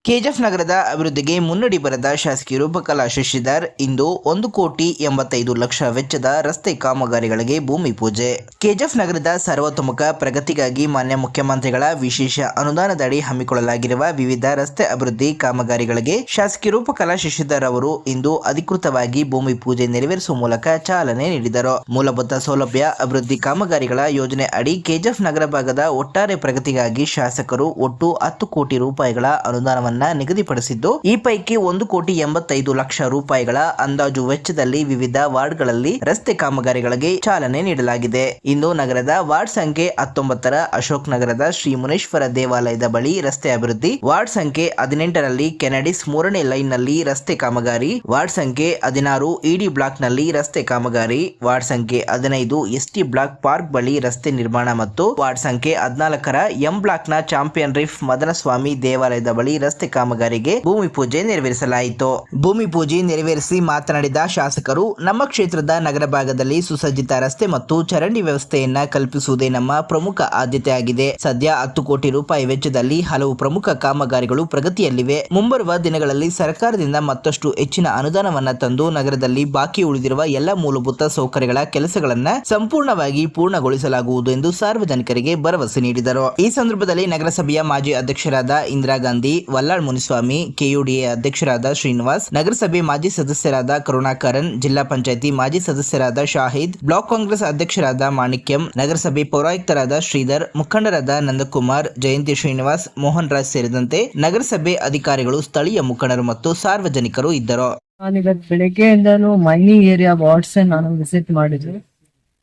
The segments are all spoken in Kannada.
ಕೆಜಿಎಫ್ ನಗರದ ಅಭಿವೃದ್ಧಿಗೆ ಮುನ್ನಡಿ ಬರೆದ ಶಾಸಕಿ ರೂಪಕಲಾ ಶಶಿಧರ್ ಇಂದು 1,85,00,000 ವೆಚ್ಚದ ರಸ್ತೆ ಕಾಮಗಾರಿಗಳಿಗೆ ಭೂಮಿ ಪೂಜೆ. ಕೆಜಿಎಫ್ ನಗರದ ಸರ್ವತೋಮುಖ ಪ್ರಗತಿಗಾಗಿ ಮಾನ್ಯ ಮುಖ್ಯಮಂತ್ರಿಗಳ ವಿಶೇಷ ಅನುದಾನದಡಿ ಹಮ್ಮಿಕೊಳ್ಳಲಾಗಿರುವ ವಿವಿಧ ರಸ್ತೆ ಅಭಿವೃದ್ಧಿ ಕಾಮಗಾರಿಗಳಿಗೆ ಶಾಸಕಿ ರೂಪಕಲಾ ಶಶಿಧರ್ ಅವರು ಇಂದು ಅಧಿಕೃತವಾಗಿ ಭೂಮಿ ಪೂಜೆ ನೆರವೇರಿಸುವ ಮೂಲಕ ಚಾಲನೆ ನೀಡಿದರು. ಮೂಲಭೂತ ಸೌಲಭ್ಯ ಅಭಿವೃದ್ಧಿ ಕಾಮಗಾರಿಗಳ ಯೋಜನೆ ಅಡಿ ಕೆಜಿಎಫ್ ನಗರ ಭಾಗದ ಒಟ್ಟಾರೆ ಪ್ರಗತಿಗಾಗಿ ಶಾಸಕರು ಒಟ್ಟು 10 ಕೋಟಿ ರೂಪಾಯಿಗಳ ಅನುದಾನವನ್ನು ನಿಗದಿಪಡಿಸಿದ್ದು, ಈ ಪೈಕಿ 1,85,00,000 ರೂಪಾಯಿಗಳ ಅಂದಾಜು ವೆಚ್ಚದಲ್ಲಿ ವಿವಿಧ ವಾರ್ಡ್ಗಳಲ್ಲಿ ರಸ್ತೆ ಕಾಮಗಾರಿಗಳಿಗೆ ಚಾಲನೆ ನೀಡಲಾಗಿದೆ. ಇಂದು ನಗರದ ವಾರ್ಡ್ ಸಂಖ್ಯೆ 19ರ ಅಶೋಕ್ ನಗರದ ಶ್ರೀ ಮುನೇಶ್ವರ ದೇವಾಲಯದ ಬಳಿ ರಸ್ತೆ ಅಭಿವೃದ್ಧಿ, ವಾರ್ಡ್ ಸಂಖ್ಯೆ 18ರಲ್ಲಿ ಕೆನಡಿಸ್ 3ನೇ ಲೈನ್ ನಲ್ಲಿ ರಸ್ತೆ ಕಾಮಗಾರಿ, ವಾರ್ಡ್ ಸಂಖ್ಯೆ 16 ಇಡಿ ಬ್ಲಾಕ್ ನಲ್ಲಿ ರಸ್ತೆ ಕಾಮಗಾರಿ, ವಾರ್ಡ್ ಸಂಖ್ಯೆ 15 ಎಸ್ಟಿ ಬ್ಲಾಕ್ ಪಾರ್ಕ್ ಬಳಿ ರಸ್ತೆ ನಿರ್ಮಾಣ ಮತ್ತು ವಾರ್ಡ್ ಸಂಖ್ಯೆ 14ರ ಎಂ ಬ್ಲಾಕ್ ನ ಚಾಂಪಿಯನ್ ರೀಫ್ ಮದನಸ್ವಾಮಿ ದೇವಾಲಯದ ಬಳಿ ರಸ್ತೆ ಕಾಮಗಾರಿಗೆ ಭೂಮಿ ಪೂಜೆ ನೆರವೇರಿಸಲಾಯಿತು. ಭೂಮಿ ಪೂಜೆ ನೆರವೇರಿಸಿ ಮಾತನಾಡಿದ ಶಾಸಕರು, ನಮ್ಮ ಕ್ಷೇತ್ರದ ನಗರ ಭಾಗದಲ್ಲಿ ಸುಸಜ್ಜಿತ ರಸ್ತೆ ಮತ್ತು ಚರಂಡಿ ವ್ಯವಸ್ಥೆಯನ್ನ ಕಲ್ಪಿಸುವುದೇ ನಮ್ಮ ಪ್ರಮುಖ ಆದ್ಯತೆಯಾಗಿದೆ. ಸದ್ಯ 10 ಕೋಟಿ ರೂಪಾಯಿ ವೆಚ್ಚದಲ್ಲಿ ಹಲವು ಪ್ರಮುಖ ಕಾಮಗಾರಿಗಳು ಪ್ರಗತಿಯಲ್ಲಿವೆ. ಮುಂಬರುವ ದಿನಗಳಲ್ಲಿ ಸರ್ಕಾರದಿಂದ ಮತ್ತಷ್ಟು ಹೆಚ್ಚಿನ ಅನುದಾನವನ್ನ ತಂದು ನಗರದಲ್ಲಿ ಬಾಕಿ ಉಳಿದಿರುವ ಎಲ್ಲ ಮೂಲಭೂತ ಸೌಕರ್ಯಗಳ ಕೆಲಸಗಳನ್ನ ಸಂಪೂರ್ಣವಾಗಿ ಪೂರ್ಣಗೊಳಿಸಲಾಗುವುದು ಎಂದು ಸಾರ್ವಜನಿಕರಿಗೆ ಭರವಸೆ ನೀಡಿದರು. ಈ ಸಂದರ್ಭದಲ್ಲಿ ನಗರಸಭೆಯ ಮಾಜಿ ಅಧ್ಯಕ್ಷರಾದ ಇಂದಿರಾ ಗಾಂಧಿ, ವಲ್ಲಾಳ್ ಮುನಿಸ್ವಾಮಿ, ಕೆಯುಡಿಎ ಅಧ್ಯಕ್ಷರಾದ ಶ್ರೀನಿವಾಸ್, ನಗರಸಭೆ ಮಾಜಿ ಸದಸ್ಯರಾದ ಕರುಣಾಕರನ್, ಜಿಲ್ಲಾ ಪಂಚಾಯಿತಿ ಮಾಜಿ ಸದಸ್ಯರಾದ ಶಾಹಿದ್, ಬ್ಲಾಕ್ ಕಾಂಗ್ರೆಸ್ ಅಧ್ಯಕ್ಷರಾದ ಮಾಣಿಕ್ಯಂ, ನಗರಸಭೆ ಪೌರಾಯುಕ್ತರಾದ ಶ್ರೀಧರ್, ಮುಖಂಡರಾದ ನಂದಕುಮಾರ್, ಜಯಂತಿ ಶ್ರೀನಿವಾಸ್, ಮೋಹನ್ ರಾಜ್ ಸೇರಿದಂತೆ ನಗರಸಭೆ ಅಧಿಕಾರಿಗಳು, ಸ್ಥಳೀಯ ಮುಖಂಡರು ಮತ್ತು ಸಾರ್ವಜನಿಕರು ಇದ್ದರು. ನಾನಿವತ್ತು ಬೆಳಗ್ಗೆಯಿಂದನೂ ಮೈನಿಂಗ್ ಏರಿಯಾ ವಾರ್ಡ್ಸ್ ನಾನು ವಿಸಿಟ್ ಮಾಡಿದ್ವಿ.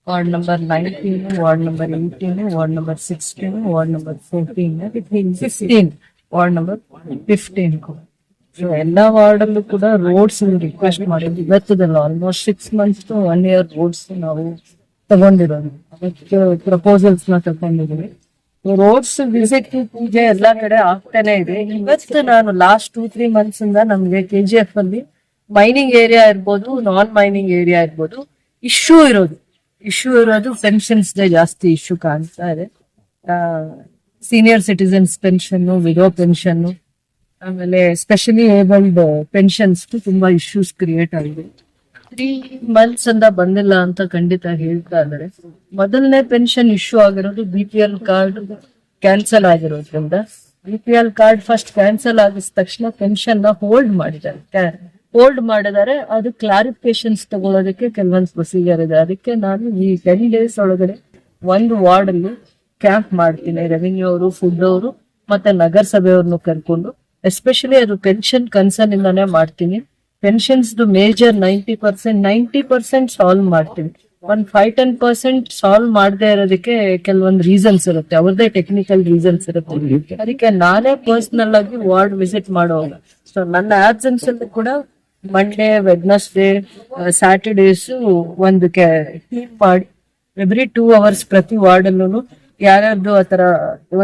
Ward number 19, ward number 18, ward number 16, ward number 14, 15, ward number 15. So ಎಲ್ಲಾ ವಾರ್ಡ್ ಅಲ್ಲೂ ಕೂಡ ರೋಡ್ಸ್ ರಿಕ್ವೆಸ್ಟ್ ಮಾಡಿದ್ವಿ. ಇವತ್ತದಲ್ಲ almost 6 months to 1 year roads ನಾವು ತಗೊಂಡಿರೋದು, ಅದಕ್ಕೆ ಪ್ರಪೋಸಲ್ಸ್ ನ ತಗೊಂಡಿದ್ವಿ. ರೋಡ್ಸ್ ವಿಸಿಟ್, ಪೂಜೆ ಎಲ್ಲಾ ಕಡೆ ಆಗ್ತಾನೆ ಇದೆ. ಇವತ್ತು ನಾನು ಲಾಸ್ಟ್ 2-3 months ಇಂದ ನಮ್ಗೆ ಕೆಜಿಎಫ್ ಅಲ್ಲಿ ಮೈನಿಂಗ್ ಏರಿಯಾ ಇರ್ಬೋದು, ನಾನ್ ಮೈನಿಂಗ್ ಏರಿಯಾ ಇರ್ಬೋದು, ಇಶ್ಯೂ ಇರೋದು ಪೆನ್ಷನ್ಸ್ ಜಾಸ್ತಿ ಇಶ್ಯೂ ಕಾಣ್ತಾ ಇದೆ. Senior citizens pension, widow pension, ಆಮೇಲೆ ಸ್ಪೆಷಲಿ ಏಬಲ್ಡ್ ಪೆನ್ಷನ್ಸ್ ತುಂಬಾ ಇಶ್ಯೂಸ್ ಕ್ರಿಯೇಟ್ ಆಗಿದೆ. 3 months ಇಂದ ಬಂದಿಲ್ಲ ಅಂತ ಖಂಡಿತ ಹೇಳ್ತಾ ಇದ್ದಾರೆ. ಮೊದಲನೇ ಪೆನ್ಷನ್ ಇಶ್ಯೂ ಆಗಿರೋದು BPL ಕಾರ್ಡ್ ಕ್ಯಾನ್ಸಲ್ ಆಗಿರೋದ್ರಿಂದ. BPL ಕಾರ್ಡ್ ಫಸ್ಟ್ ಕ್ಯಾನ್ಸಲ್ ಆಗಿದ ತಕ್ಷಣ ಪೆನ್ಷನ್ ನ ಹೋಲ್ಡ್ ಮಾಡಿದ್ದಾರೆ. ಅದು ಕ್ಲಾರಿಫಿಕೇಶನ್ಸ್ ತಗೊಳ್ಳೋದಕ್ಕೆ ಕೆಲವೊಂದು ಪ್ರೊಸೀಜರ್ ಇದೆ. ಅದಕ್ಕೆ ನಾನು ಈ 10 days ಒಳಗಡೆ ಒಂದು ವಾರ್ಡ್ ಅಲ್ಲಿ ಕ್ಯಾಂಪ್ ಮಾಡ್ತೀನಿ. ರೆವಿನ್ಯೂ ಅವರು, ಫುಡ್ ಅವರು ಮತ್ತೆ ನಗರಸಭೆಯವ್ರನ್ನು ಕರ್ಕೊಂಡು, ಎಸ್ಪೆಷಲಿ ಅದು ಪೆನ್ಷನ್ ಕನ್ಸರ್ನ್ ಇಂದಾನೆ ಮಾಡ್ತೀನಿ. ಪೆನ್ಷನ್ಸ್ ಮೇಜರ್ 90% ಸಾಲ್ವ್ ಮಾಡ್ತೀನಿ. ಒಂದು 5-10% ಸಾಲ್ವ್ ಮಾಡದೇ ಇರೋದಕ್ಕೆ ಕೆಲವೊಂದು ರೀಸನ್ಸ್ ಇರುತ್ತೆ, ಅವ್ರದೇ ಟೆಕ್ನಿಕಲ್ ರೀಸನ್ಸ್ ಇರುತ್ತೆ. ಅದಕ್ಕೆ ನಾನೇ ಪರ್ಸನಲ್ ಆಗಿ ವಾರ್ಡ್ ವಿಸಿಟ್ ಮಾಡೋವಾಗ, ಸೊ ನನ್ನ ಆಬ್ಸೆನ್ಸ್ ಅಲ್ಲಿ ಕೂಡ ಮಂಡೇ, ವೆಡ್ನಸ್ಡೇ, ಸ್ಯಾಟರ್ಡೇಸ್ ಒಂದು ಟೀಮ್ ಮಾಡಿ ಎವ್ರಿ 2 hours ಪ್ರತಿ ವಾರ್ಡ್ ಅಲ್ಲೂ ಯಾರ್ಯಾರ್ದು ಆತರ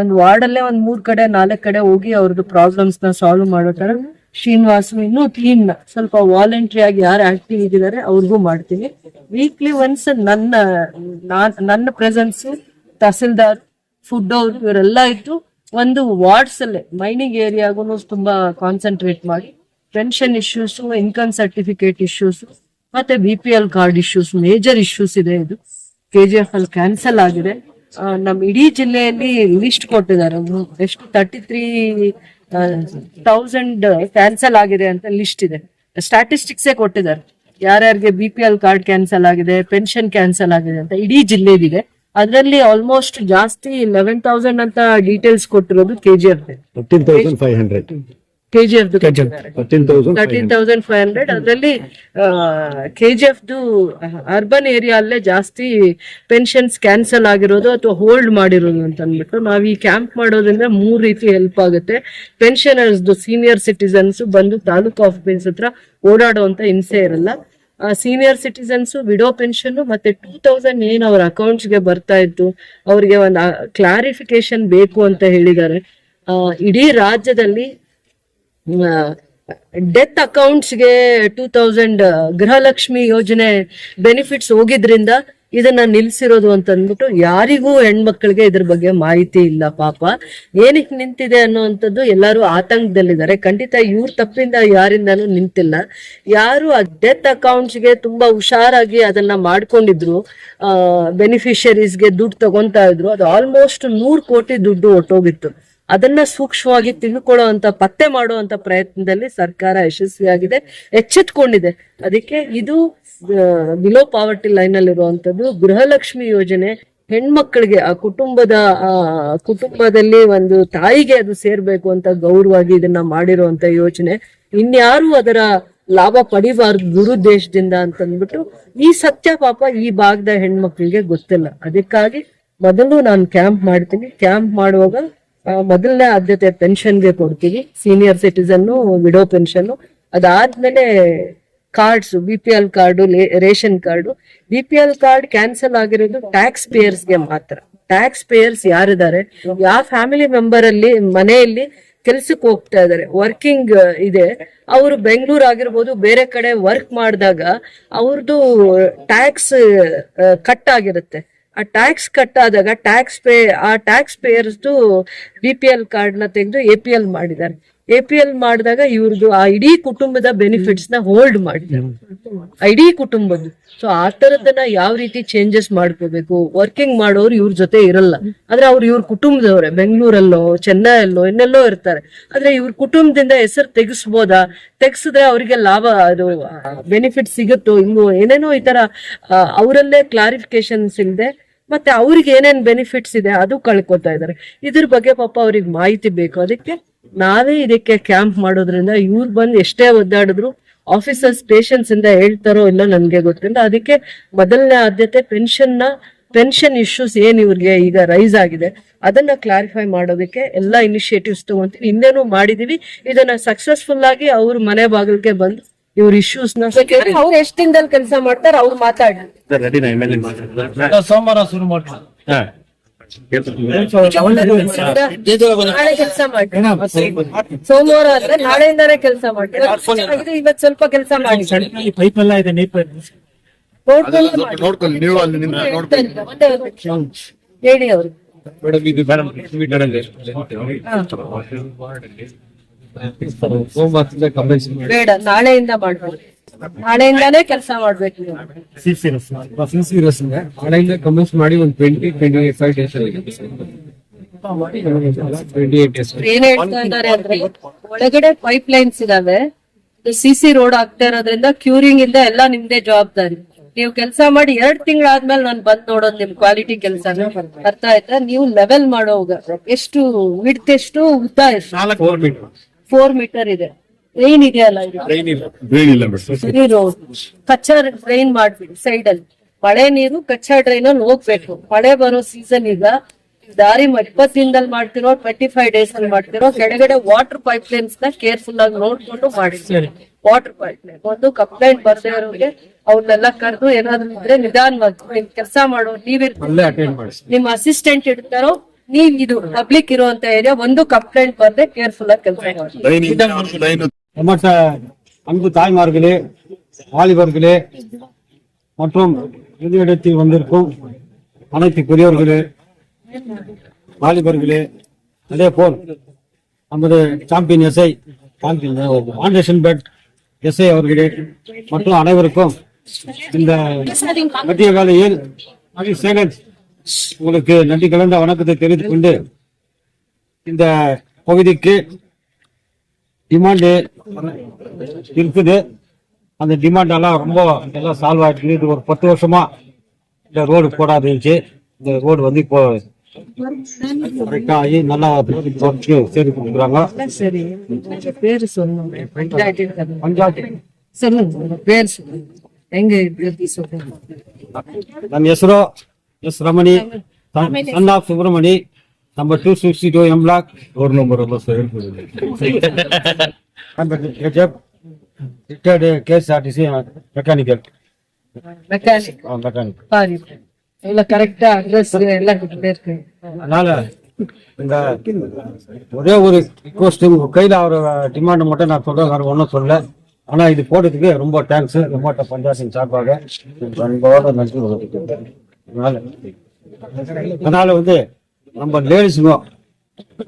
ಒಂದು ವಾರ್ಡ್ ಅಲ್ಲೇ 3 ಕಡೆ 4 ಕಡೆ ಹೋಗಿ ಅವ್ರದ್ದು ಪ್ರಾಬ್ಲಮ್ಸ್ ನ ಸಾಲ್ವ್ ಮಾಡೋ ತರ ಶ್ರೀನಿವಾಸ್ ಇನ್ನು ಟೀಮ್ ನ ಸ್ವಲ್ಪ ವಾಲಂಟ್ರಿ ಆಗಿ ಯಾರು ಆಕ್ಟಿವ್ ಇದ್ದಾರೆ ಅವ್ರಿಗೂ ಮಾಡ್ತೀನಿ. ವೀಕ್ಲಿ ಒನ್ಸ್ ನನ್ನ ಪ್ರೆಸೆನ್ಸ್, ತಹಸೀಲ್ದಾರ್, ಫುಡ್ ಅವರು ಇವರೆಲ್ಲ ಇದ್ದು ಒಂದು ವಾರ್ಡ್ಸ್ ಅಲ್ಲೇ ಮೈನಿಂಗ್ ಏರಿಯಾಗೂ ತುಂಬಾ ಕಾನ್ಸಂಟ್ರೇಟ್ ಮಾಡಿ pension issues, income certificate issues ಮತ್ತೆ BPL card issues, major issues ಇದೆ. ಇದು KGF ಅಲ್ಲಿ ಕ್ಯಾನ್ಸಲ್ ಆಗಿದೆ. ನಮ್ ಇಡೀ ಜಿಲ್ಲೆಯಲ್ಲಿ ಲಿಸ್ಟ್ ಕೊಟ್ಟಿದ್ದಾರೆ, ಎಷ್ಟು 33,000 ಕ್ಯಾನ್ಸಲ್ ಆಗಿದೆ ಅಂತ ಲಿಸ್ಟ್ ಇದೆ. ಸ್ಟಾಟಿಸ್ಟಿಕ್ಸೇ ಕೊಟ್ಟಿದ್ದಾರೆ, ಯಾರ್ಯಾರಿಗೆ BPL ಕಾರ್ಡ್ ಕ್ಯಾನ್ಸಲ್ ಆಗಿದೆ, ಪೆನ್ಷನ್ ಕ್ಯಾನ್ಸಲ್ ಆಗಿದೆ ಅಂತ ಇಡೀ ಜಿಲ್ಲೆದಿದೆ. ಅದರಲ್ಲಿ ಆಲ್ಮೋಸ್ಟ್ ಜಾಸ್ತಿ 11,000 ಅಂತ ಡೀಟೇಲ್ಸ್ ಕೊಟ್ಟಿರೋದು KGF. 13,500 ಅದರಲ್ಲಿ KGF ಅರ್ಬನ್ ಏರಿಯಾ ಅಲ್ಲೇ ಜಾಸ್ತಿ ಪೆನ್ಷನ್ಸ್ ಕ್ಯಾನ್ಸಲ್ ಆಗಿರೋದು ಅಥವಾ ಹೋಲ್ಡ್ ಮಾಡಿರೋದು ಅಂತ ಅಂದ್ಬಿಟ್ಟು ನಾವ್ ಈ ಕ್ಯಾಂಪ್ ಮಾಡೋದ್ರಿಂದ 3 ರೀತಿ ಹೆಲ್ಪ್ ಆಗುತ್ತೆ. ಪೆನ್ಷನರ್ಸ್, ಸೀನಿಯರ್ ಸಿಟಿಸನ್ಸ್ ಬಂದು ತಾಲೂಕು ಆಫೀಸ್ ಹತ್ರ ಓಡಾಡುವಂತ ಹಿಂಸೆ ಇರಲ್ಲ. ಸೀನಿಯರ್ ಸಿಟಿಸನ್ಸ್ ವಿಡೋ ಪೆನ್ಷನ್ ಮತ್ತೆ 2,000 ಏನ್ ಅವ್ರ ಅಕೌಂಟ್ಸ್ ಗೆ ಬರ್ತಾ ಇತ್ತು, ಅವ್ರಿಗೆ ಒಂದು ಕ್ಲಾರಿಫಿಕೇಶನ್ ಬೇಕು ಅಂತ ಹೇಳಿದ್ದಾರೆ. ಇಡೀ ರಾಜ್ಯದಲ್ಲಿ ಡೆತ್ ಅಕೌಂಟ್ಸ್ ಗೆ 2,000 ಗೃಹಲಕ್ಷ್ಮಿ ಯೋಜನೆ ಬೆನಿಫಿಟ್ಸ್ ಹೋಗಿದ್ರಿಂದ ಇದನ್ನ ನಿಲ್ಸಿರೋದು ಅಂತ ಅಂದ್ಬಿಟ್ಟು ಯಾರಿಗೂ ಹೆಣ್ಮಕ್ಳಿಗೆ ಇದ್ರ ಬಗ್ಗೆ ಮಾಹಿತಿ ಇಲ್ಲ ಪಾಪ. ಏನಕ್ಕೆ ನಿಂತಿದೆ ಅನ್ನೋವಂಥದ್ದು ಎಲ್ಲರೂ ಆತಂಕದಲ್ಲಿದ್ದಾರೆ. ಖಂಡಿತ ಇವ್ರ ತಪ್ಪಿಂದ ಯಾರಿಂದಾನು ನಿಂತಿಲ್ಲ. ಯಾರು ಆ ಡೆತ್ ಅಕೌಂಟ್ಸ್ಗೆ ತುಂಬಾ ಹುಷಾರಾಗಿ ಅದನ್ನ ಮಾಡ್ಕೊಂಡಿದ್ರು, ಬೆನಿಫಿಷರೀಸ್ಗೆ ದುಡ್ಡು ತಗೊಂತಾ ಇದ್ರು, ಅದು ಆಲ್ಮೋಸ್ಟ್ 100 ಕೋಟಿ ದುಡ್ಡು ಹೊಟ್ಟೋಗಿತ್ತು. ಅದನ್ನ ಸೂಕ್ಷ್ಮವಾಗಿ ತಿಳ್ಕೊಳ್ಳುವಂತ ಪತ್ತೆ ಮಾಡುವಂತ ಪ್ರಯತ್ನದಲ್ಲಿ ಸರ್ಕಾರ ಯಶಸ್ವಿಯಾಗಿದೆ, ಎಚ್ಚೆತ್ಕೊಂಡಿದೆ. ಅದಕ್ಕೆ ಇದು ಬಿಲೋ ಪಾವರ್ಟಿ ಲೈನ್ ಅಲ್ಲಿ ಇರುವಂತದ್ದು ಗೃಹಲಕ್ಷ್ಮಿ ಯೋಜನೆ. ಹೆಣ್ಮಕ್ಳಿಗೆ ಆ ಕುಟುಂಬದಲ್ಲಿ ಒಂದು ತಾಯಿಗೆ ಅದು ಸೇರ್ಬೇಕು ಅಂತ ಗೌರವವಾಗಿ ಇದನ್ನ ಮಾಡಿರುವಂತ ಯೋಜನೆ. ಇನ್ಯಾರು ಅದರ ಲಾಭ ಪಡಿಬಾರ್ದು ದುರುದ್ದೇಶದಿಂದ ಅಂತಂದ್ಬಿಟ್ಟು ಈ ಸತ್ಯ ಪಾಪ ಈ ಭಾಗದ ಹೆಣ್ಮಕ್ಳಿಗೆ ಗೊತ್ತಿಲ್ಲ. ಅದಕ್ಕಾಗಿ ಮೊದಲು ನಾನು ಕ್ಯಾಂಪ್ ಮಾಡ್ತೀನಿ. ಕ್ಯಾಂಪ್ ಮಾಡುವಾಗ ಮೊದಲನೇ ಆದ್ಯತೆ ಪೆನ್ಷನ್ಗೆ ಕೊಡ್ತೀವಿ, ಸೀನಿಯರ್ ಸಿಟಿಸನ್, ವಿಡೋ ಪೆನ್ಷನ್. ಅದಾದ್ಮೇಲೆ cards, BPL card, ration card. BPL card cancel ಆಗಿರೋದು ಟ್ಯಾಕ್ಸ್ ಪೇಯರ್ಸ್ಗೆ ಮಾತ್ರ. ಟ್ಯಾಕ್ಸ್ ಪೇಯರ್ಸ್ ಯಾರಿದ್ದಾರೆ, ಯಾವ ಫ್ಯಾಮಿಲಿ ಮೆಂಬರ್ ಅಲ್ಲಿ ಮನೆಯಲ್ಲಿ ಕೆಲ್ಸಕ್ಕೆ ಹೋಗ್ತಾ ಇದಾರೆ, ವರ್ಕಿಂಗ್ ಇದೆ, ಅವರು ಬೆಂಗಳೂರು ಆಗಿರ್ಬೋದು ಬೇರೆ ಕಡೆ ವರ್ಕ್ ಮಾಡಿದಾಗ ಅವ್ರದ್ದು ಟ್ಯಾಕ್ಸ್ ಕಟ್ ಆಗಿರುತ್ತೆ. ಆ ಟ್ಯಾಕ್ಸ್ ಕಟ್ ಆದಾಗ ಟ್ಯಾಕ್ಸ್ ಪೇಯರ್ಸ್ದು BPL ಕಾರ್ಡ್ ನ ತೆಗೆದು APL ಮಾಡಿದ್ದಾರೆ. APL ಮಾಡಿದಾಗ ಇವ್ರದ್ದು ಆ ಇಡೀ ಕುಟುಂಬದ ಬೆನಿಫಿಟ್ಸ್ ನ ಹೋಲ್ಡ್ ಮಾಡಿದ್ದಾರೆ, ಇಡೀ ಕುಟುಂಬದ್ದು. ಸೊ ಆ ತರದನ್ನ ಯಾವ ರೀತಿ ಚೇಂಜಸ್ ಮಾಡ್ಕೋಬೇಕು. ವರ್ಕಿಂಗ್ ಮಾಡೋರು ಇವ್ರ ಜೊತೆ ಇರಲ್ಲ, ಆದ್ರೆ ಇವ್ರ ಕುಟುಂಬದವ್ರೆ, ಬೆಂಗಳೂರಲ್ಲೋ ಚೆನ್ನೈಯಲ್ಲೋ ಇನ್ನೆಲ್ಲೋ ಇರ್ತಾರೆ. ಆದ್ರೆ ಇವ್ರ ಕುಟುಂಬದಿಂದ ಹೆಸರು ತೆಗಿಸಿದ್ರೆ ಅವರಿಗೆ ಲಾಭ, ಅದು ಬೆನಿಫಿಟ್ ಸಿಗುತ್ತೋ ಇನ್ನು ಏನೇನೋ ಈ ತರ ಅವರಲ್ಲೇ ಕ್ಲಾರಿಫಿಕೇಶನ್ಸ್ ಇಲ್ಲದೆ ಮತ್ತೆ ಅವ್ರಿಗೆ ಏನೇನ್ ಬೆನಿಫಿಟ್ಸ್ ಇದೆ ಅದು ಕಳ್ಕೊತಾ ಇದಾರೆ. ಇದ್ರ ಬಗ್ಗೆ ಪಾಪ ಅವ್ರಿಗೆ ಮಾಹಿತಿ ಬೇಕು. ಅದಕ್ಕೆ ನಾವೇ ಇದಕ್ಕೆ ಕ್ಯಾಂಪ್ ಮಾಡೋದ್ರಿಂದ ಇವ್ರು ಬಂದು ಎಷ್ಟೇ ಒದ್ದಾಡಿದ್ರು ಆಫೀಸರ್ಸ್ ಪೇಷನ್ಸ್ ಇಂದ ಹೇಳ್ತಾರೋ ಇಲ್ಲ ನನ್ಗೆ ಗೊತ್ತಿಲ್ಲ. ಅದಕ್ಕೆ ಮೊದಲನೇ ಆದ್ಯತೆ ಪೆನ್ಷನ್ ಇಶ್ಯೂಸ್ ಏನ್ ಇವ್ರಿಗೆ ಈಗ ರೈಸ್ ಆಗಿದೆ ಅದನ್ನ ಕ್ಲಾರಿಫೈ ಮಾಡೋದಕ್ಕೆ ಎಲ್ಲಾ ಇನಿಷಿಯೇಟಿವ್ಸ್ ತಗೊಂತೀವಿ. ಹಿಂದೆನೂ ಮಾಡಿದೀವಿ. ಇದನ್ನ ಸಕ್ಸಸ್ಫುಲ್ ಆಗಿ ಅವ್ರ ಮನೆ ಬಾಗಿಲಿಗೆ ಬಂದು ಇವ್ರ ಇಶ್ಯೂಸ್ ನ ಅವ್ರು ಎಷ್ಟು ದಿನದಲ್ಲಿ ಕೆಲಸ ಮಾಡ್ತಾರೆ ಅವ್ರು ಮಾತಾಡಿ ಸೋಮವಾರ ಶುರು ಮಾಡ್ತಾರೆ. ನಾಳೆ ಕೆಲಸ ಮಾಡಿ, ಸೋಮವಾರ ಆದ್ರೆ ನಾಳೆಯಿಂದಾನೇ ಕೆಲಸ ಮಾಡಿ. ಇವತ್ತು ಸ್ವಲ್ಪ ಕೆಲಸ ಮಾಡಿ ಪೈಪ್ ಎಲ್ಲ ಇದೆ, ನೀರ್ ಪೈಪ್ ನೋಡ್ಕೊಳ್ಳಿ ನೀವು ಅಲ್ಲಿ ನಿಮ್ಗೆ ಹೇಳಿ ಅವ್ರಿಗೆ. ಬೇಡ, ನಾಳೆಯಿಂದ ಮಾಡ್ಬೋದು. ನಾಳೆಯಿಂದಾನೇ ಕೆಲಸ ಮಾಡ್ಬೇಕು ನೀವು. ನಾಳೆಯಿಂದ ಕಮೆನ್ಸ್ ಮಾಡಿ ಒಂದು 25 ಡೇಸ್ ಅಲ್ಲಿ 28 ಡೇಸ್. ಏನ್ ಹೇಳ್ತಾ ಇದಾರೆ ಅಂದ್ರೆ ಒಳಗಡೆ ಪೈಪ್ ಲೈನ್ಸ್ ಇದಾವೆ, CC ರೋಡ್ ಆಗ್ತಾ ಇರೋದ್ರಿಂದ ಕ್ಯೂರಿಂಗ್ ಇಂದ ಎಲ್ಲ ನಿಮ್ದೇ ಜವಾಬ್ದಾರಿ. ನೀವು ಕೆಲಸ ಮಾಡಿ 2 ತಿಂಗಳಾದ್ಮೇಲೆ ನಾನು ಬಂದ್ ನೋಡೋದು ನಿಮ್ ಕ್ವಾಲಿಟಿ ಕೆಲಸ. ಅರ್ಥ ಆಯ್ತಾ? ನೀವು ಲೆವೆಲ್ ಮಾಡೋವಾಗ ಎಷ್ಟು ವಿಡ್ತ್, ಎಷ್ಟು ಉದ್ದ, ಎಷ್ಟು 4 ಮೀಟರ್ ಇದೆ. ಡ್ರೈನ್ ಇದೆಯಲ್ಲ, ಸರಿ ರೋಡ್ ಕಚ್ಚಾ ಡ್ರೈನ್ ಮಾಡ್ಬಿಡಿ ಸೈಡ್ ಅಲ್ಲಿ. ಮಳೆ ನೀರು ಕಚ್ಚಾ ಡ್ರೈನ್ ಅಲ್ಲಿ ಹೋಗ್ಬೇಕು. ಮಳೆ ಬರೋ ಸೀಸನ್ ಈಗ ದಾರಿ 20 ದಿನದಲ್ಲಿ ಮಾಡ್ತಿರೋ 25 ಡೇಸ್ ಅಲ್ಲಿ ಮಾಡ್ತಿರೋ. ಕೆಳಗಡೆ ವಾಟರ್ ಪೈಪ್ ಲೈನ್ಸ್ ನ ಕೇರ್ಫುಲ್ ಆಗಿ ನೋಡ್ಕೊಂಡು ಮಾಡಿ. ವಾಟರ್ ಪೈಪ್ ಲೈನ್ ಒಂದು ಕಂಪ್ಲೇಂಟ್ ಬರ್ದೇ ಇರೋರಿಗೆ ಅವ್ರನ್ನೆಲ್ಲ ಕರೆದು ಏನಾದ್ರು ಇದ್ರೆ ನಿಧಾನವಾಗಿ ನಿಮ್ ಕೆಲಸ ಮಾಡೋ ನಿಮ್ ಅಸಿಸ್ಟೆಂಟ್ ಇಡ್ತಾರೋ, ನೀವ್ ಇದು ಪಬ್ಲಿಕ್ ಇರುವಂತ ಏರಿಯಾ ಒಂದು ಕಂಪ್ಲೇಂಟ್ ಬರ್ದೆ ಕೇರ್ಫುಲ್ ಆಗಿ ಕೆಲಸ ಮಾಡಿ. மற்ற அன்பு தாய்மார்களே, வாலிபர்களே மற்றும் இடத்தில் வந்திருக்கும் அனைத்து பெரியவர்களே, வாலிபர்களே, அதே போல் நமது சாம்பியன் எஸ்ஐ ஆண்டர்சன் பெட் எஸ்ஐ அவர்களே மற்றும் அனைவருக்கும் இந்த மத்திய கால சேகர் உங்களுக்கு நன்றி கலந்த வணக்கத்தை தெரிவித்துக் கொண்டு, இந்த பகுதிக்கு டிமாண்ட் இருக்குது. அந்த டிமாண்ட் எல்லாம் ரொம்ப எல்லாம் சால்வ் ஆயிடுச்சு. இது ஒரு 10 வருஷமா இந்த ரோடு போடாது இருந்துச்சு. இந்த ரோடு வந்து இப்போ கரெக்டா ஆகி நல்லா சேர்த்து கொடுக்குறாங்க. சரி, பேரு சொல்லுங்க. பஞ்சாயத்து சொல்லுங்க, பேர் சொல்லுங்க. எங்க சொல்லுங்க. ನನ್ನ ಹೆಸರು S Ramani, son of Subramani, number 262 M block, road number ಎಲ್ಲ ರಿಟೈರ್ಡ್ KSRTC ಮೆಕ್ಯಾನಿಕಲ್. ಎಲ್ಲ கரெக்டா அட்ரஸ் எல்லாம் இருக்கு. அதனால இந்த ஒரே ஒரு ரிக்வஸ்ட், உங்க கையில அவர் டிமாண்ட் மட்டும் நான் சொல்றேன், வேற ஒன்றும் சொல்ல. ஆனா இது போட்டதுக்கு ரொம்ப தேங்க்ஸ் ரொம்ப பஞ்சாயத்தின் சார்பாக அன்போட நன்றி சொல்லிக்கிறேன். அதனால வந்து நம்ம லேடிஸுங்க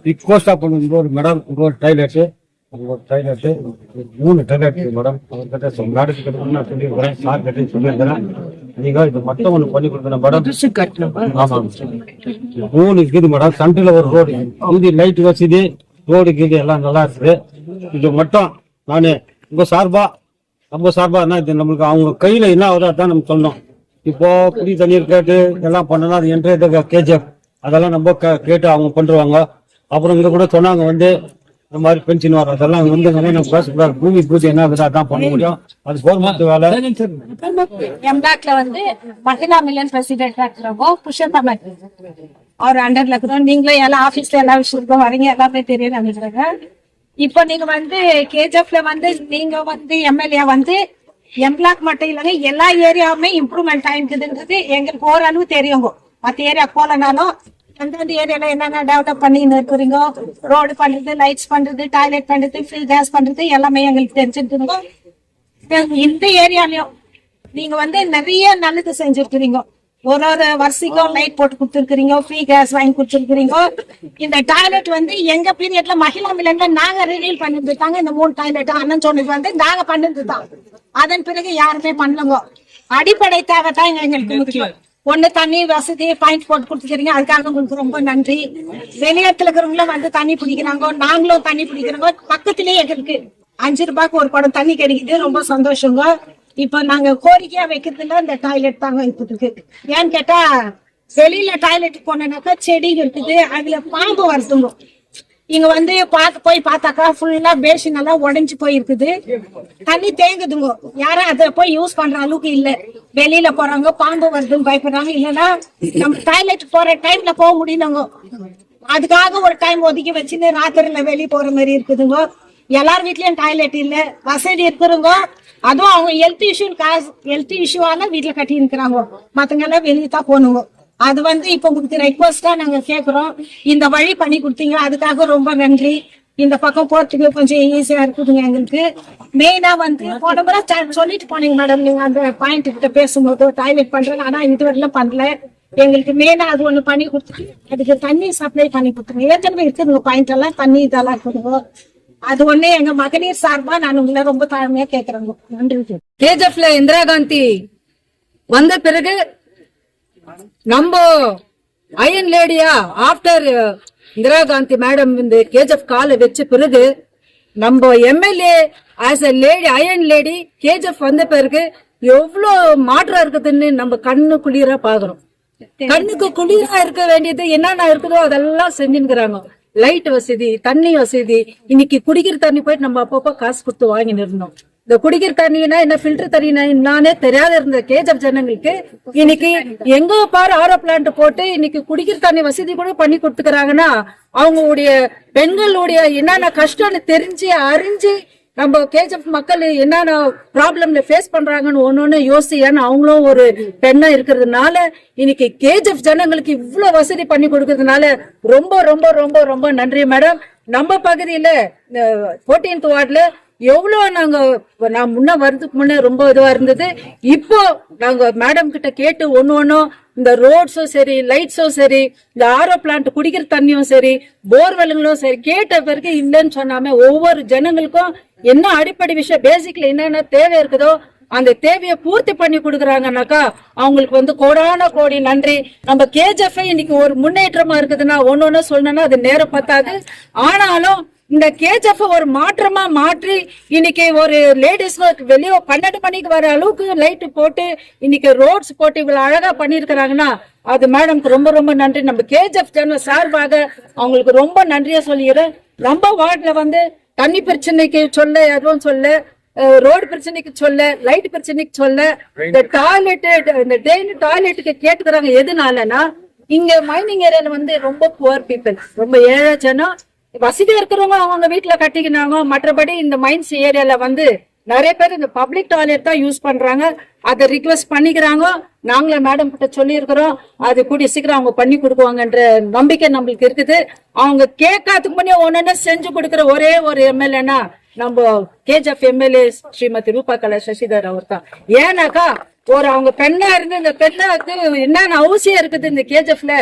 ரிக்வஸ்டா பண்ணுங்க, ஒரு மேடம் ஒரு டாய்லெட்டு 3 டாய்லெட் மேடம் அவர்கிட்ட மேடத்து கிட்ட நான் சொல்லியிருக்கிறேன், சார் கிட்ட சொல்லியிருக்கிறேன். நீங்க இது மட்டும் ஒண்ணு பண்ணி கொடுக்கணும் மேடம். ஆமா 3 இருக்குது மேடம். சென்டர்ல ஒரு ரோடு இது லைட் வசதி ரோடு கீது எல்லாம் நல்லா இருக்குது. இது மட்டும் நானு உங்க சார்பா நம்ம சார்பா என்ன இது நம்மளுக்கு அவங்க கையில என்ன ஆகுதோ அதான் நம்ம சொல்லணும். இப்போ குடி தண்ணீர் கேட்டு எல்லாம் பண்ணனா அது என்ட்ரே கேஜிஎஃப் அதெல்லாம் நம்ம கேட்டு அவங்க பண்றாங்க. அப்புறம் இங்க கூட சொன்னாங்க வந்து இந்த மாதிரி பென்ஷன் வரும் அதெல்லாம் வந்து நம்ம பேசக்கூடாது. பூமி பூஜை என்ன ஆகுது அதான் பண்ண முடியும், அது கவர்மெண்ட் வேலை. எம்டாக்ல வந்து மகிழா மில்லியன் பிரசிடென்ட் இருக்கிறவங்க புருஷோத்தமன் அவர் அண்டர்ல இருக்கிறோம். நீங்களும் எல்லா ஆபீஸ்ல எல்லா விஷயத்துக்கும் வரீங்க, எல்லாமே தெரியும் நினைக்கிறேங்க. இப்போ நீங்க வந்து கேஜிஎஃப்ல வந்து நீங்க வந்து எம்எல்ஏ வந்து எம்ப்ளாக் மட்டும் இல்லைங்க எல்லா ஏரியாவுமே இம்ப்ரூவ்மெண்ட் ஆயிருக்குதுன்றது எங்களுக்கு ஓரளவு தெரியுங்க. மற்ற ஏரியா போலனாலும் அந்தந்த ஏரியால என்னென்ன டெவலப் பண்ணி இருக்கிறீங்க, ரோடு பண்றது, லைட்ஸ் பண்றது, டாய்லெட் பண்றது, ஃப்ரீ கேஸ் பண்றது எல்லாமே எங்களுக்கு தெரிஞ்சிருக்குங்க. இந்த ஏரியாலயும் நீங்க வந்து நிறைய நல்லது செஞ்சிருக்கிறீங்க. ஒரு வருஷத்துக்கும் லைட் போட்டு கொடுத்துருக்கீங்க, ஃப்ரீ கேஸ் வாங்கி கொடுத்துருக்கீங்க. இந்த டாய்லெட் வந்து எங்க பீரியட்ல மகிழா மில்லன்ல நாங்க ரினியூல் பண்ணிருந்தாங்க. இந்த 3 டாய்லெட் அண்ணன் சொன்னது வந்து நாங்க பண்ணிருந்துதான். அதன் பிறகு யாருமே பண்ணலங்க. அடிப்படை தேவை தான் எங்களுக்கு முக்கியம். ஒண்ணு தண்ணி வசதி பாயிண்ட் போட்டு கொடுத்துக்கிறீங்க, அதுக்காக உங்களுக்கு ரொம்ப நன்றி. வெளியத்துல இருக்கிறவங்களும் வந்து தண்ணி பிடிக்கிறாங்க, நாங்களும் தண்ணி பிடிக்கிறோங்க. பக்கத்திலேயே எங்களுக்கு 5 ரூபாய்க்கு ஒரு குடம் தண்ணி கிடைக்குது, ரொம்ப சந்தோஷங்க. இப்ப நாங்க கோரிக்கையா வைக்கிறதுல இந்த டாய்லெட் தாங்க இப்போதுக்கு. ஏன்னு கேட்டா வெளியில டாய்லெட் போனாக்கா செடி இருக்குது, அதுல பாம்பு வருதுங்க. இங்க வந்து போய் பார்த்தாக்கா ஃபுல்லா பேஷன் எல்லாம் உடைஞ்சு போயிருக்குது, தண்ணி தேங்குதுங்க. யாரும் அதை போய் யூஸ் பண்ற அளவுக்கு இல்ல. வெளியில போறாங்க, பாம்பு வருதுன்னு பயப்படுறாங்க. இல்லைன்னா நம்ம டாய்லெட் போற டைம்ல போக முடியலங்க. அதுக்காக ஒரு டைம் ஒதுக்கி வச்சுன்னு ராத்திரில வெளியே போற மாதிரி இருக்குதுங்க. எல்லார் வீட்லயும் டாய்லெட் இல்ல, வசதி இருக்கிறவங்க அதுவும் அவங்க ஹெல்த் இஷ்யூவால வீட்டுல கட்டி இருக்கிறாங்க. மத்தவங்க எல்லாம் வெளியே தான் போகணுங்க. அது வந்து இப்ப உங்களுக்கு ரெக்வஸ்டா நாங்க கேக்குறோம், இந்த வழி பண்ணி கொடுத்தீங்க, அதுக்காக ரொம்ப நன்றி. இந்த பக்கம் போறதுக்கு கொஞ்சம் ஈஸியா இருக்குதுங்க எங்களுக்கு. மெயினா வந்து போன முறை சொல்லிட்டு போனீங்க மேடம், நீங்க அந்த பாயிண்ட் கிட்ட பேசும்போது டாய்லெட் பண்றேன், ஆனா இதுவரையிலும் பண்ணல. எங்களுக்கு மெயினா அது ஒண்ணு பண்ணி கொடுத்துட்டு அதுக்கு தண்ணி சப்ளை பண்ணி கொடுத்துருங்க. ஏற்கனவே இருக்குதுங்க பாயிண்ட் எல்லாம், தண்ணி இதெல்லாம் இருக்குதுங்க. அது ஒண்ணு எங்க மகளிர் சார்பா நான் உங்களை ரொம்ப தாழ்மையா கேக்குறேங்க. நன்றி. கேஜிஎஃப்ல இந்திரா காந்தி வந்த பிறகு நம்ம அயன் லேடியா ஆப்டர் இந்திரா காந்தி மேடம் இந்த கேஜிஎஃப் கால வச்ச பிறகு நம்ம MLA as a lady iron lady KGF வந்த பிறகு எவ்வளவு மாற்றம் இருக்குதுன்னு நம்ம கண்ணு குளிரா பாக்குறோம். கண்ணுக்கு குளிரா இருக்க வேண்டியது என்னென்ன இருக்குதோ அதெல்லாம் செஞ்சுக்கிறாங்க. லைட் வசதி, தண்ணி வசதி. இன்னைக்கு குடிக்கிற தண்ணி போயிட்டு நம்ம அப்பப்போ காசு கொடுத்து வாங்கி நிறணும். இந்த குடிக்கிற தண்ணினா என்ன, ஃபில்டர் தண்ணினா என்னன்னே தெரியாத இருந்த கேஜிஎஃப் ஜனங்களுக்கு இன்னைக்கு எங்க பாரு ஆரோ பிளான்ட் போட்டு இன்னைக்கு குடிக்கிற தண்ணி வசதி கூட பண்ணி கொடுத்துக்கிறாங்கன்னா அவங்களுடைய பெண்களுடைய என்னென்ன கஷ்டம்னு தெரிஞ்சு அறிஞ்சு நம்ம கேஜிஎஃப் மக்கள் என்னென்ன ப்ராப்ளம்ல ஃபேஸ் பண்றாங்கன்னு ஒன்னொன்னு யோசி. ஏன்னா அவங்களும் ஒரு பெண்ணா இருக்கிறதுனால இன்னைக்கு கேஜிஎஃப் ஜனங்களுக்கு இவ்வளவு வசதி பண்ணி கொடுக்கறதுனால ரொம்ப ரொம்ப ரொம்ப ரொம்ப நன்றி மேடம். நம்ம பகுதியில 14th வார்டுல எவ்வளவு நான் முன்ன வரதுக்கு முன்னே ரொம்ப இதுவா இருந்தது. இப்போ நாங்க மேடம் கிட்ட கேட்டு ஒன்னும் இந்த ரோட்ஸும் சரி, லைட்ஸும் சரி, இந்த ஆரோ பிளான்ட் குடிக்கிற தண்ணியும் சரி, போர்வெல்லுங்களும் சரி கேட்ட பிறகு இல்லைன்னு சொன்னாம ஒவ்வொரு ஜனங்களுக்கும் என்ன அடிப்படை விஷயம் பேசிக்ல என்னென்ன தேவை இருக்குதோ அந்த தேவையை பூர்த்தி பண்ணி கொடுக்குறாங்கன்னாக்கா அவங்களுக்கு வந்து கோடான கோடி நன்றி. நம்ம கேஜிஎஃப் இன்னைக்கு ஒரு முன்னேற்றமா இருக்குதுன்னா ஒன்னொன்னு சொல்லணும்னா அது நேரம் பத்தாது. ஆனாலும் இந்த கேஜிஎஃப் ஒரு மாற்றமா மாற்றி இன்னைக்கு ஒரு லேடிஸ் வெளியே 12 மணிக்கு வர அளவுக்கு லைட் போட்டு இன்னைக்கு ரோட்ஸ் போட்டு இவ்வளவு அழகா பண்ணிருக்கிறாங்கன்னா அது மேடம்க்கு ரொம்ப ரொம்ப நன்றி. நம்ம கேஜிஎஃப் ஜன சார்பாக அவங்களுக்கு ரொம்ப நன்றியா சொல்லிடுறேன். நம்ம வார்டுல வந்து தண்ணி பிரச்சனைக்கு சொல்ல எதுவும் சொல்ல, ரோடு பிரச்சனைக்கு சொல்ல, லைட் பிரச்சனைக்கு சொல்ல, இந்த டாய்லெட் இந்த டெய்லி டாய்லெட்டுக்கு கேட்டுக்கிறாங்க. எதுனாலன்னா இங்க மைனிங் ஏரியால வந்து ரொம்ப புவர் பீப்புள், ரொம்ப ஏழை ஜனம், வசதியா இருக்கிறவங்க அவங்க வீட்டுல கட்டிக்கினாங்க. மற்றபடி இந்த மைன்ஸ் ஏரியால வந்து நிறைய பேர் இந்த பப்ளிக் டாய்லெட் தான் யூஸ் பண்றாங்க. அதை ரிக்வெஸ்ட் பண்ணிக்கிறாங்க. நாங்களே மேடம் கிட்ட சொல்லி இருக்கிறோம், அது கூடிய சீக்கிரம் அவங்க பண்ணி கொடுக்குவாங்கன்ற நம்பிக்கை நம்மளுக்கு இருக்குது. அவங்க கேட்காதுக்கு முன்னே ஒன்னு செஞ்சு கொடுக்குற ஒரே ஒரு எம்எல்ஏனா நம்ம கேஜிஎஃப் எம்எல்ஏ ஸ்ரீமதி ரூபகலா சசிதர் அவர் தான். ஏன்னாக்கா அவங்க பெண்ணா இருந்து இந்த பெண்ணாக்கு என்னென்ன அவசியம் இருக்குது இந்த கேஜிஎஃப்ல,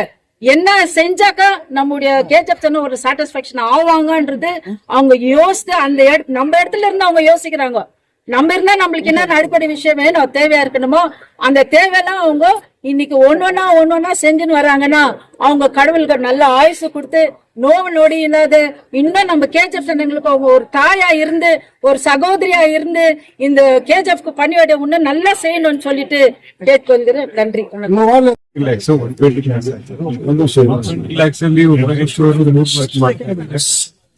என்ன செஞ்சாக்கா நம்முடைய கேஜிஎஃப் ஒரு சாட்டிஸ்பாக்சன் ஆவாங்கன்றது அவங்க யோசித்து அந்த நம்ம இடத்துல இருந்து அவங்க யோசிக்கிறாங்க. நம்ம இருந்தா நம்மளுக்கு என்ன அடிப்படை விஷயம் வேணும், தேவையா இருக்கணுமோ அந்த தேவையெல்லாம் அவங்க இன்னைக்கு ஒன்னொன்னா செஞ்சுன்னு வராங்கன்னா அவங்க கடவுளுக்கு நல்ல ஆயுசு கொடுத்து நோவு நொடி இல்லாத இன்னும் நம்ம கேஜிஎஃப் எங்களுக்கு அவங்க ஒரு தாயா இருந்து ஒரு சகோதரியா இருந்து இந்த கேஜிஎஃப்க்கு பணியோட இன்னும் நல்லா செய்யணும்னு சொல்லிட்டு கேட்டுக்கொள்கிறேன். நன்றி. lakhs, so 20 lakhs ಅಲ್ಲಿ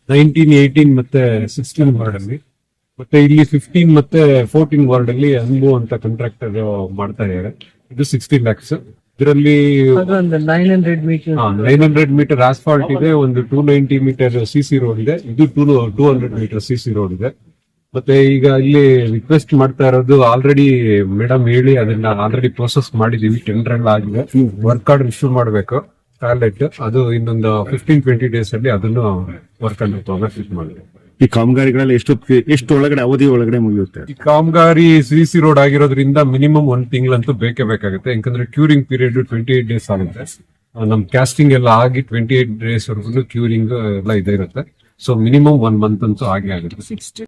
1918 ಮತ್ತೆ 16 ವಾರ್ಡ್ ಅಲ್ಲಿ ಮತ್ತೆ ಇಲ್ಲಿ 15 ಮತ್ತೆ 14 ವಾರ್ಡ್ ಅಲ್ಲಿ ಅನ್ಬು ಅಂತ ಕಾಂಟ್ರಾಕ್ಟರ್ ಮಾಡ್ತಾ ಇದ್ದಾರೆ. ಇದು 16 lakhs. ಇದರಲ್ಲಿ 900 ಮೀಟರ್ 900 ಮೀಟರ್ ಆಸ್ಫಾಲ್ಟ್ ಇದೆ, ಒಂದು 290 ಮೀಟರ್ ಸಿಸಿ ರೋಡ್ ಇದೆ, ಇದು 200 ಮೀಟರ್ ಸಿಸಿ ರೋಡ್ ಇದೆ. ಮತ್ತೆ ಈಗ ಇಲ್ಲಿ ರಿಕ್ವೆಸ್ಟ್ ಮಾಡ್ತಾ ಇರೋದು ಆಲ್ರೆಡಿ ಮೇಡಮ್ ಹೇಳಿ ಅದನ್ನ ಆಲ್ರೆಡಿ ಪ್ರೋಸೆಸ್ ಮಾಡಿದೀವಿ, ಟೆಂಡರ್ ಎಲ್ಲ ಆಗಿದೆ, ವರ್ಕ್ ಆರ್ಡರ್ ಇಶ್ಯೂ ಮಾಡಬೇಕು ಟಾಯ್ಲೆಟ್, ಅದು ಇನ್ನೊಂದು 15-20 ಡೇಸ್ ಅಲ್ಲಿ ಅದನ್ನು ವರ್ಕ್ ಆರ್ಡರ್ ಫಿಟ್ ಮಾಡಬೇಕು. ಈ ಕಾಮಗಾರಿಗಳಲ್ಲಿ ಎಷ್ಟು ಒಳಗಡೆ ಅವಧಿ ಒಳಗಡೆ ಮುಗಿಯುತ್ತೆ? ಈ ಕಾಮಗಾರಿ ಸಿಸಿ ರೋಡ್ ಆಗಿರೋದ್ರಿಂದ ಮಿನಿಮಮ್ 1 ತಿಂಗಳಂತೂ ಬೇಕೇ ಬೇಕಾಗುತ್ತೆ, ಯಾಕಂದ್ರೆ ಕ್ಯೂರಿಂಗ್ ಪೀರಿಯಡ್ 28 ಡೇಸ್ ಆಗುತ್ತೆ. ನಮ್ ಕ್ಯಾಸ್ಟಿಂಗ್ ಎಲ್ಲ ಆಗಿ 28 ಡೇಸ್ ವರ್ಗು ಕ್ಯೂರಿಂಗ್ ಎಲ್ಲ ಇದೇ ಇರುತ್ತೆ. ಸೊ ಮಿನಿಮಮ್ 1 ಮಂತ್ ಅಂತೂ ಆಗೇ ಆಗುತ್ತೆ.